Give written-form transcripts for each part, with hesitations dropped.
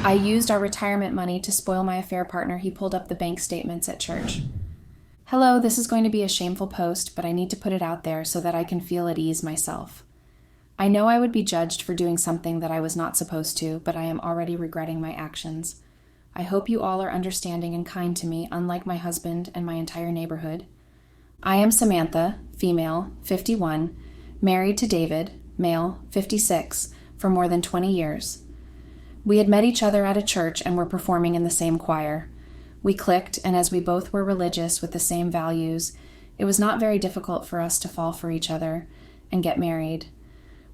I used our retirement money to spoil my affair partner. He pulled up the bank statements at church. Hello, this is going to be a shameful post, but I need to put it out there so that I can feel at ease myself. I know I would be judged for doing something that I was not supposed to, but I am already regretting my actions. I hope you all are understanding and kind to me, unlike my husband and my entire neighborhood. I am Samantha, female, 51, married to David, male, 56, for more than 20 years. We had met each other at a church and were performing in the same choir. We clicked, and as we both were religious with the same values, it was not very difficult for us to fall for each other and get married.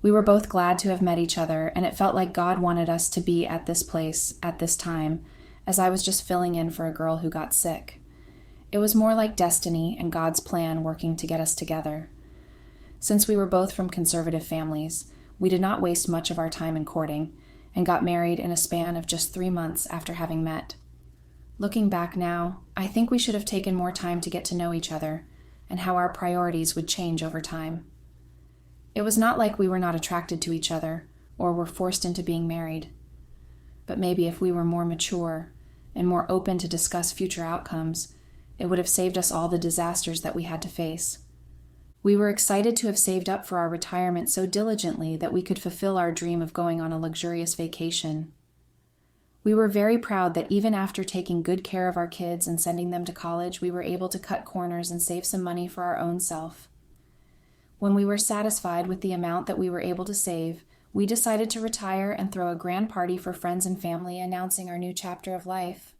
We were both glad to have met each other, and it felt like God wanted us to be at this place at this time, as I was just filling in for a girl who got sick. It was more like destiny and God's plan working to get us together. Since we were both from conservative families, we did not waste much of our time in courting, and got married in a span of just 3 months after having met. Looking back now, I think we should have taken more time to get to know each other, and how our priorities would change over time. It was not like we were not attracted to each other, or were forced into being married. But maybe if we were more mature, and more open to discuss future outcomes, it would have saved us all the disasters that we had to face. We were excited to have saved up for our retirement so diligently that we could fulfill our dream of going on a luxurious vacation. We were very proud that even after taking good care of our kids and sending them to college, we were able to cut corners and save some money for our own self. When we were satisfied with the amount that we were able to save, we decided to retire and throw a grand party for friends and family announcing our new chapter of life.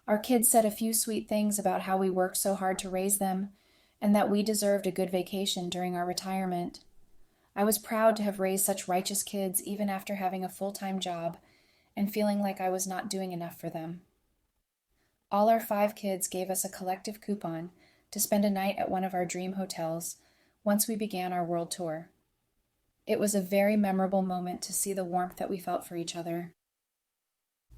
Our kids said a few sweet things about how we worked so hard to raise them, and that we deserved a good vacation during our retirement. I was proud to have raised such righteous kids even after having a full-time job and feeling like I was not doing enough for them. All our 5 kids gave us a collective coupon to spend a night at one of our dream hotels once we began our world tour. It was a very memorable moment to see the warmth that we felt for each other.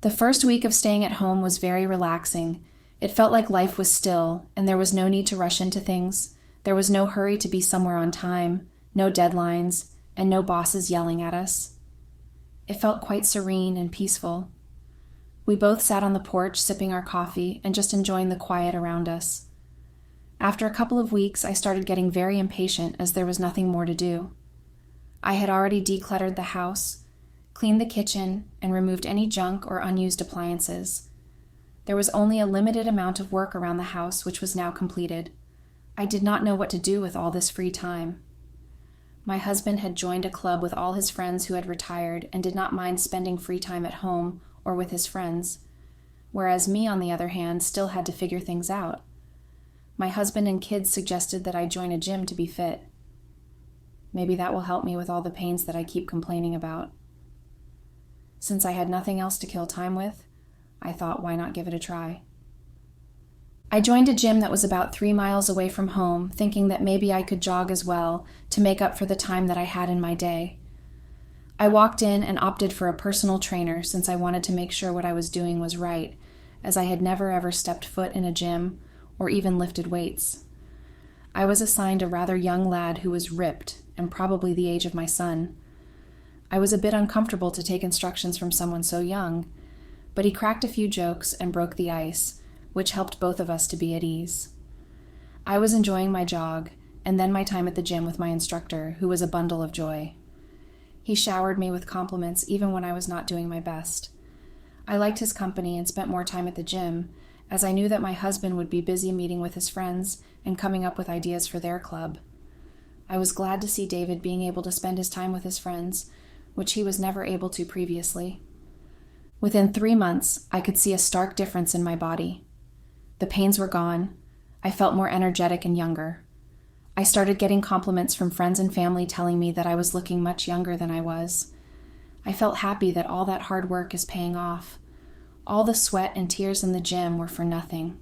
The first week of staying at home was very relaxing. It felt like life was still, and there was no need to rush into things. There was no hurry to be somewhere on time, no deadlines, and no bosses yelling at us. It felt quite serene and peaceful. We both sat on the porch sipping our coffee and just enjoying the quiet around us. After a couple of weeks, I started getting very impatient as there was nothing more to do. I had already decluttered the house, cleaned the kitchen, and removed any junk or unused appliances. There was only a limited amount of work around the house, which was now completed. I did not know what to do with all this free time. My husband had joined a club with all his friends who had retired and did not mind spending free time at home or with his friends, whereas me, on the other hand, still had to figure things out. My husband and kids suggested that I join a gym to be fit. Maybe that will help me with all the pains that I keep complaining about. Since I had nothing else to kill time with, I thought, why not give it a try? I joined a gym that was about 3 miles away from home, thinking that maybe I could jog as well to make up for the time that I had in my day. I walked in and opted for a personal trainer since I wanted to make sure what I was doing was right, as I had never ever stepped foot in a gym or even lifted weights. I was assigned a rather young lad who was ripped and probably the age of my son. I was a bit uncomfortable to take instructions from someone so young, but he cracked a few jokes and broke the ice, which helped both of us to be at ease. I was enjoying my jog, and then my time at the gym with my instructor, who was a bundle of joy. He showered me with compliments even when I was not doing my best. I liked his company and spent more time at the gym, as I knew that my husband would be busy meeting with his friends and coming up with ideas for their club. I was glad to see David being able to spend his time with his friends, which he was never able to previously. Within 3 months, I could see a stark difference in my body. The pains were gone. I felt more energetic and younger. I started getting compliments from friends and family telling me that I was looking much younger than I was. I felt happy that all that hard work is paying off. All the sweat and tears in the gym were for nothing.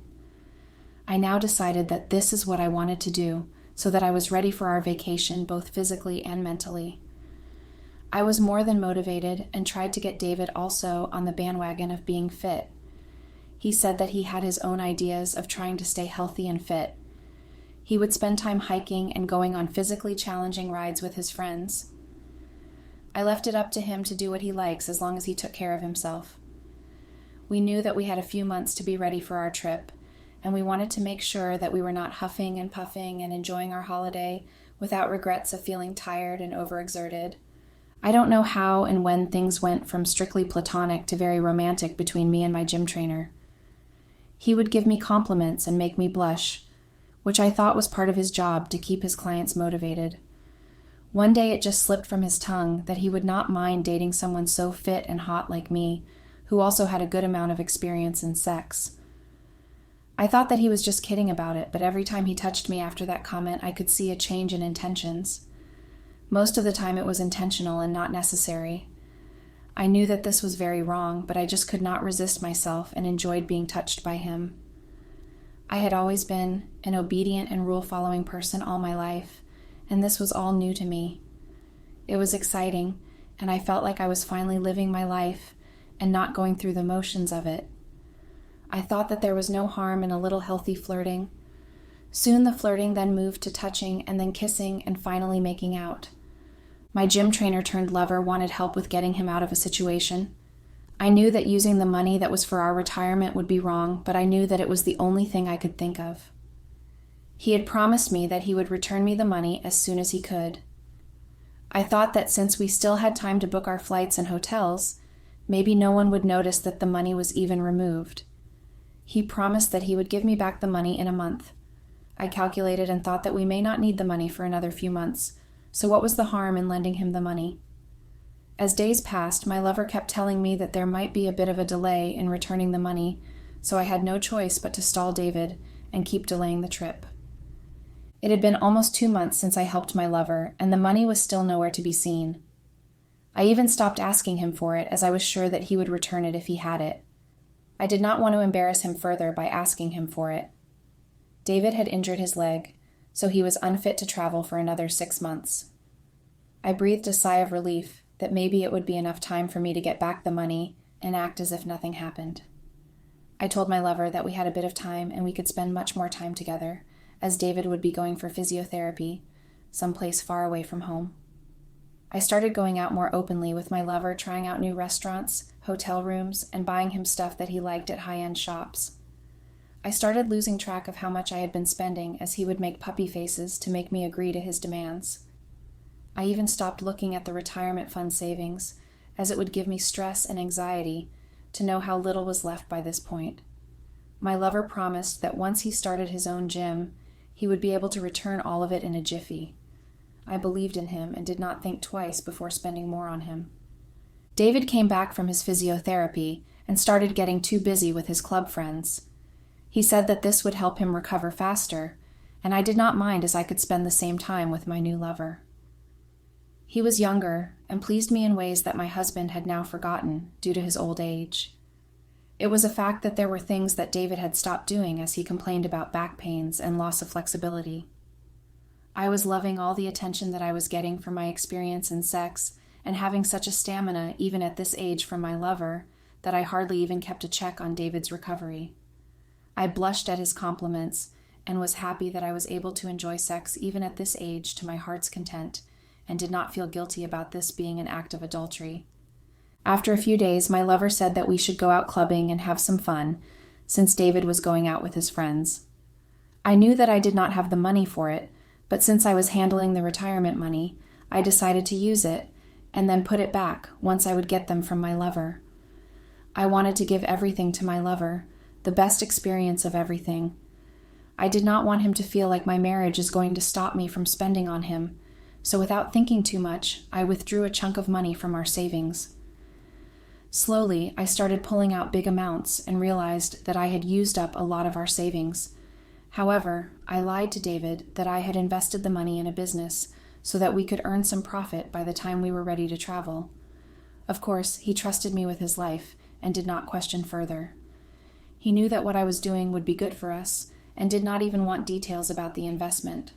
I now decided that this is what I wanted to do, so that I was ready for our vacation both physically and mentally. I was more than motivated and tried to get David also on the bandwagon of being fit. He said that he had his own ideas of trying to stay healthy and fit. He would spend time hiking and going on physically challenging rides with his friends. I left it up to him to do what he likes as long as he took care of himself. We knew that we had a few months to be ready for our trip, and we wanted to make sure that we were not huffing and puffing and enjoying our holiday without regrets of feeling tired and overexerted. I don't know how and when things went from strictly platonic to very romantic between me and my gym trainer. He would give me compliments and make me blush, which I thought was part of his job to keep his clients motivated. One day it just slipped from his tongue that he would not mind dating someone so fit and hot like me, who also had a good amount of experience in sex. I thought that he was just kidding about it, but every time he touched me after that comment, I could see a change in intentions. Most of the time it was intentional and not necessary. I knew that this was very wrong, but I just could not resist myself and enjoyed being touched by him. I had always been an obedient and rule-following person all my life, and this was all new to me. It was exciting, and I felt like I was finally living my life and not going through the motions of it. I thought that there was no harm in a little healthy flirting. Soon the flirting then moved to touching and then kissing and finally making out. My gym trainer turned lover wanted help with getting him out of a situation. I knew that using the money that was for our retirement would be wrong, but I knew that it was the only thing I could think of. He had promised me that he would return me the money as soon as he could. I thought that since we still had time to book our flights and hotels, maybe no one would notice that the money was even removed. He promised that he would give me back the money in a month. I calculated and thought that we may not need the money for another few months, so what was the harm in lending him the money? As days passed, my lover kept telling me that there might be a bit of a delay in returning the money, so I had no choice but to stall David and keep delaying the trip. It had been almost 2 months since I helped my lover, and the money was still nowhere to be seen. I even stopped asking him for it, as I was sure that he would return it if he had it. I did not want to embarrass him further by asking him for it. David had injured his leg, so he was unfit to travel for another 6 months. I breathed a sigh of relief that maybe it would be enough time for me to get back the money and act as if nothing happened. I told my lover that we had a bit of time and we could spend much more time together, as David would be going for physiotherapy, someplace far away from home. I started going out more openly with my lover, trying out new restaurants, hotel rooms, and buying him stuff that he liked at high-end shops. I started losing track of how much I had been spending as he would make puppy faces to make me agree to his demands. I even stopped looking at the retirement fund savings, as it would give me stress and anxiety to know how little was left by this point. My lover promised that once he started his own gym, he would be able to return all of it in a jiffy. I believed in him and did not think twice before spending more on him. David came back from his physiotherapy and started getting too busy with his club friends. He said that this would help him recover faster, and I did not mind as I could spend the same time with my new lover. He was younger and pleased me in ways that my husband had now forgotten due to his old age. It was a fact that there were things that David had stopped doing as he complained about back pains and loss of flexibility. I was loving all the attention that I was getting from my experience in sex and having such a stamina even at this age from my lover that I hardly even kept a check on David's recovery. I blushed at his compliments and was happy that I was able to enjoy sex even at this age to my heart's content and did not feel guilty about this being an act of adultery. After a few days, my lover said that we should go out clubbing and have some fun, since David was going out with his friends. I knew that I did not have the money for it, but since I was handling the retirement money, I decided to use it and then put it back once I would get them from my lover. I wanted to give everything to my lover, the best experience of everything. I did not want him to feel like my marriage is going to stop me from spending on him, so without thinking too much, I withdrew a chunk of money from our savings. Slowly, I started pulling out big amounts and realized that I had used up a lot of our savings. However, I lied to David that I had invested the money in a business so that we could earn some profit by the time we were ready to travel. Of course, he trusted me with his life and did not question further. He knew that what I was doing would be good for us and did not even want details about the investment.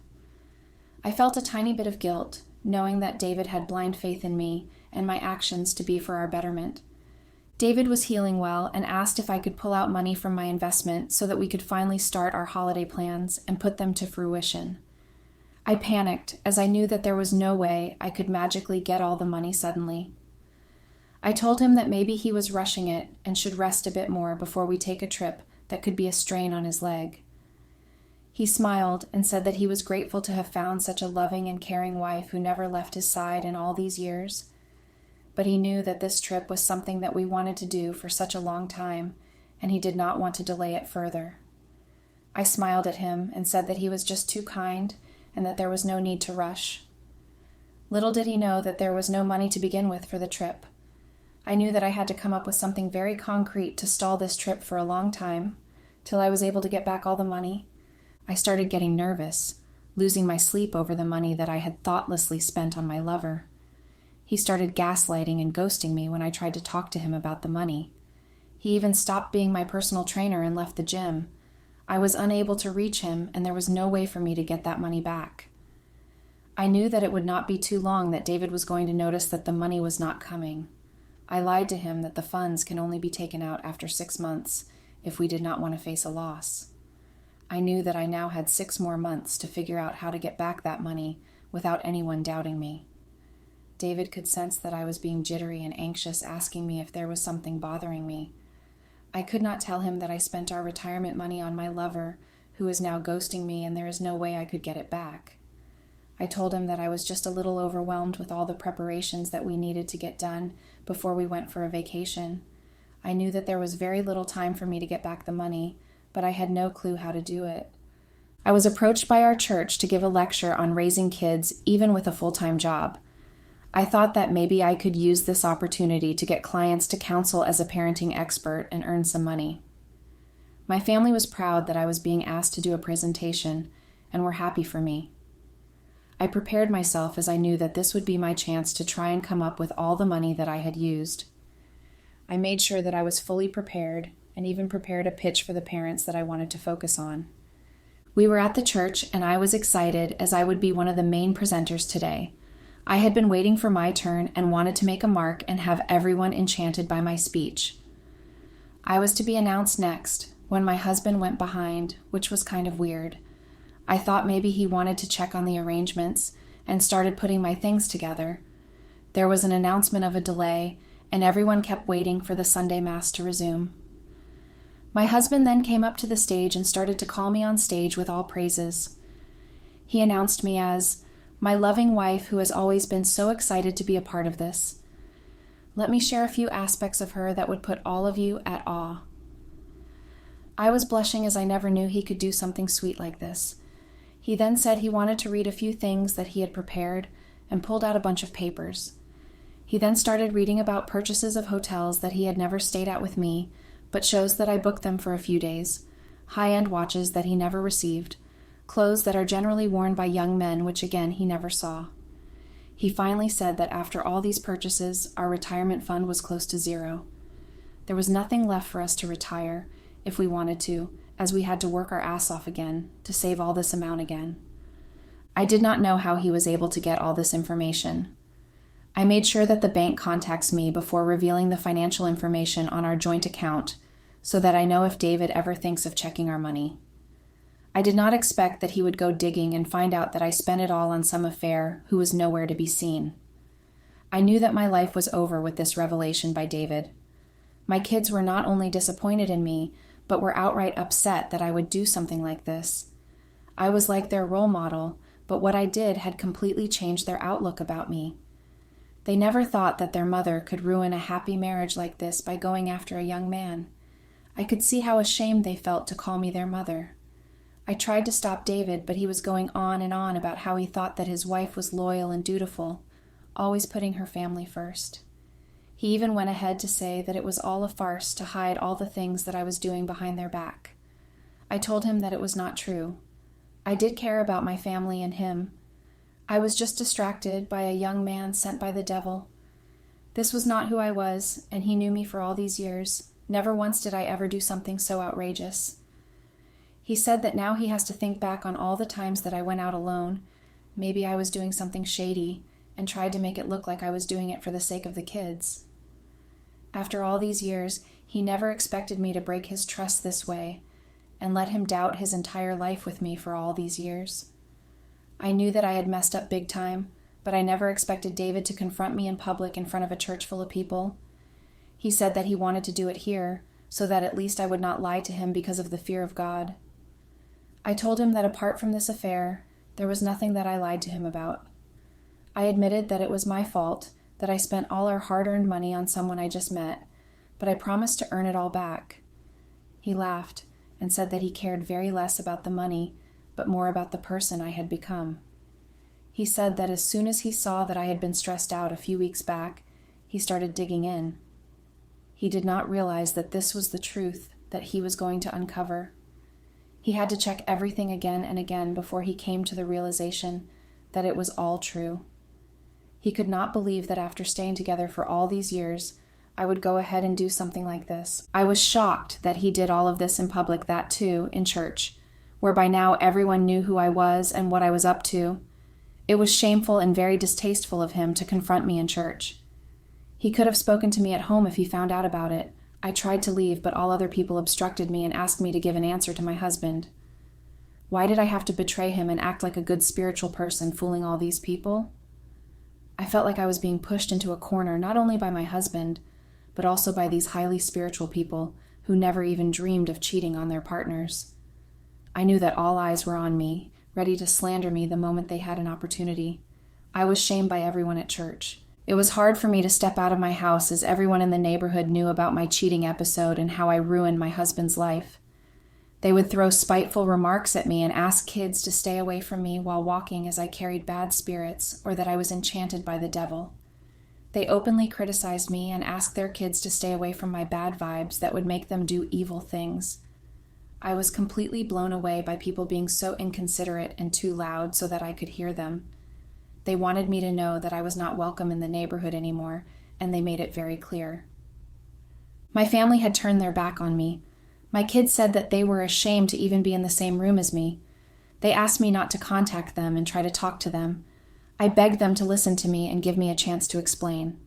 I felt a tiny bit of guilt, knowing that David had blind faith in me and my actions to be for our betterment. David was healing well and asked if I could pull out money from my investment so that we could finally start our holiday plans and put them to fruition. I panicked as I knew that there was no way I could magically get all the money suddenly. I told him that maybe he was rushing it and should rest a bit more before we take a trip that could be a strain on his leg. He smiled and said that he was grateful to have found such a loving and caring wife who never left his side in all these years, but he knew that this trip was something that we wanted to do for such a long time, and he did not want to delay it further. I smiled at him and said that he was just too kind and that there was no need to rush. Little did he know that there was no money to begin with for the trip. I knew that I had to come up with something very concrete to stall this trip for a long time, till I was able to get back all the money. I started getting nervous, losing my sleep over the money that I had thoughtlessly spent on my lover. He started gaslighting and ghosting me when I tried to talk to him about the money. He even stopped being my personal trainer and left the gym. I was unable to reach him, and there was no way for me to get that money back. I knew that it would not be too long that David was going to notice that the money was not coming. I lied to him that the funds can only be taken out after 6 months if we did not want to face a loss. I knew that I now had 6 more months to figure out how to get back that money without anyone doubting me. David could sense that I was being jittery and anxious, asking me if there was something bothering me. I could not tell him that I spent our retirement money on my lover, who is now ghosting me, and there is no way I could get it back. I told him that I was just a little overwhelmed with all the preparations that we needed to get done before we went for a vacation. I knew that there was very little time for me to get back the money, but I had no clue how to do it. I was approached by our church to give a lecture on raising kids even with a full-time job. I thought that maybe I could use this opportunity to get clients to counsel as a parenting expert and earn some money. My family was proud that I was being asked to do a presentation and were happy for me. I prepared myself as I knew that this would be my chance to try and come up with all the money that I had used. I made sure that I was fully prepared and even prepared a pitch for the parents that I wanted to focus on. We were at the church, and I was excited as I would be one of the main presenters today. I had been waiting for my turn and wanted to make a mark and have everyone enchanted by my speech. I was to be announced next when my husband went behind, which was kind of weird. I thought maybe he wanted to check on the arrangements and started putting my things together. There was an announcement of a delay, and everyone kept waiting for the Sunday Mass to resume. My husband then came up to the stage and started to call me on stage with all praises. He announced me as my loving wife who has always been so excited to be a part of this. Let me share a few aspects of her that would put all of you at awe. I was blushing as I never knew he could do something sweet like this. He then said he wanted to read a few things that he had prepared and pulled out a bunch of papers. He then started reading about purchases of hotels that he had never stayed at with me, but shows that I booked them for a few days, high-end watches that he never received, clothes that are generally worn by young men, which again he never saw. He finally said that after all these purchases, our retirement fund was close to zero. There was nothing left for us to retire, if we wanted to, as we had to work our ass off again to save all this amount again. I did not know how he was able to get all this information. I made sure that the bank contacts me before revealing the financial information on our joint account so that I know if David ever thinks of checking our money. I did not expect that he would go digging and find out that I spent it all on some affair who was nowhere to be seen. I knew that my life was over with this revelation by David. My kids were not only disappointed in me, but were outright upset that I would do something like this. I was like their role model, but what I did had completely changed their outlook about me. They never thought that their mother could ruin a happy marriage like this by going after a young man. I could see how ashamed they felt to call me their mother. I tried to stop David, but he was going on and on about how he thought that his wife was loyal and dutiful, always putting her family first. He even went ahead to say that it was all a farce to hide all the things that I was doing behind their back. I told him that it was not true. I did care about my family and him. I was just distracted by a young man sent by the devil. This was not who I was, and he knew me for all these years. Never once did I ever do something so outrageous. He said that now he has to think back on all the times that I went out alone. Maybe I was doing something shady, and tried to make it look like I was doing it for the sake of the kids. After all these years, he never expected me to break his trust this way, and let him doubt his entire life with me for all these years. I knew that I had messed up big time, but I never expected David to confront me in public in front of a church full of people. He said that he wanted to do it here, so that at least I would not lie to him because of the fear of God. I told him that apart from this affair, there was nothing that I lied to him about. I admitted that it was my fault, that I spent all our hard-earned money on someone I just met, but I promised to earn it all back. He laughed and said that he cared very less about the money, but more about the person I had become. He said that as soon as he saw that I had been stressed out a few weeks back, he started digging in. He did not realize that this was the truth that he was going to uncover. He had to check everything again and again before he came to the realization that it was all true. He could not believe that after staying together for all these years, I would go ahead and do something like this. I was shocked that he did all of this in public, that too, in church, where by now everyone knew who I was and what I was up to. It was shameful and very distasteful of him to confront me in church. He could have spoken to me at home if he found out about it. I tried to leave, but all other people obstructed me and asked me to give an answer to my husband. Why did I have to betray him and act like a good spiritual person, fooling all these people? I felt like I was being pushed into a corner, not only by my husband, but also by these highly spiritual people who never even dreamed of cheating on their partners. I knew that all eyes were on me, ready to slander me the moment they had an opportunity. I was shamed by everyone at church. It was hard for me to step out of my house as everyone in the neighborhood knew about my cheating episode and how I ruined my husband's life. They would throw spiteful remarks at me and ask kids to stay away from me while walking as I carried bad spirits or that I was enchanted by the devil. They openly criticized me and asked their kids to stay away from my bad vibes that would make them do evil things. I was completely blown away by people being so inconsiderate and too loud so that I could hear them. They wanted me to know that I was not welcome in the neighborhood anymore, and they made it very clear. My family had turned their back on me. My kids said that they were ashamed to even be in the same room as me. They asked me not to contact them and try to talk to them. I begged them to listen to me and give me a chance to explain.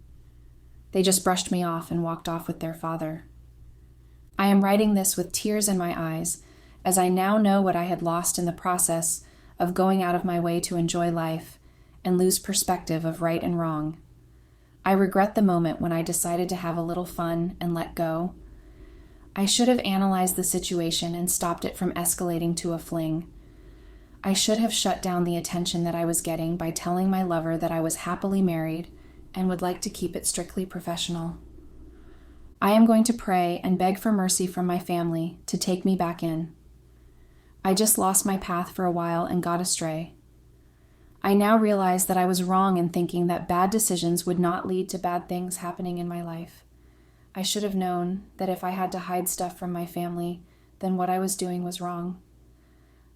They just brushed me off and walked off with their father. I am writing this with tears in my eyes, as I now know what I had lost in the process of going out of my way to enjoy life and lose perspective of right and wrong. I regret the moment when I decided to have a little fun and let go. I should have analyzed the situation and stopped it from escalating to a fling. I should have shut down the attention that I was getting by telling my lover that I was happily married and would like to keep it strictly professional. I am going to pray and beg for mercy from my family to take me back in. I just lost my path for a while and got astray. I now realize that I was wrong in thinking that bad decisions would not lead to bad things happening in my life. I should have known that if I had to hide stuff from my family, then what I was doing was wrong.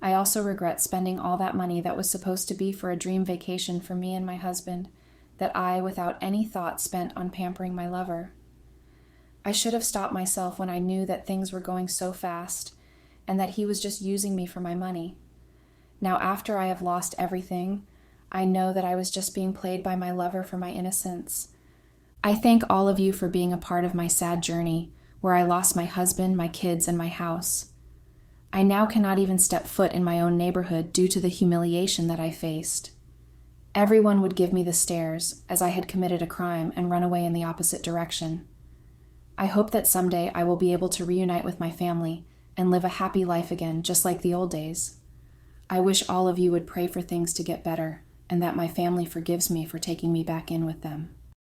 I also regret spending all that money that was supposed to be for a dream vacation for me and my husband, that I, without any thought, spent on pampering my lover. I should have stopped myself when I knew that things were going so fast and that he was just using me for my money. Now, after I have lost everything, I know that I was just being played by my lover for my innocence. I thank all of you for being a part of my sad journey, where I lost my husband, my kids, and my house. I now cannot even step foot in my own neighborhood due to the humiliation that I faced. Everyone would give me the stares, as I had committed a crime and run away in the opposite direction. I hope that someday I will be able to reunite with my family and live a happy life again, just like the old days. I wish all of you would pray for things to get better, and that my family forgives me for taking me back in with them.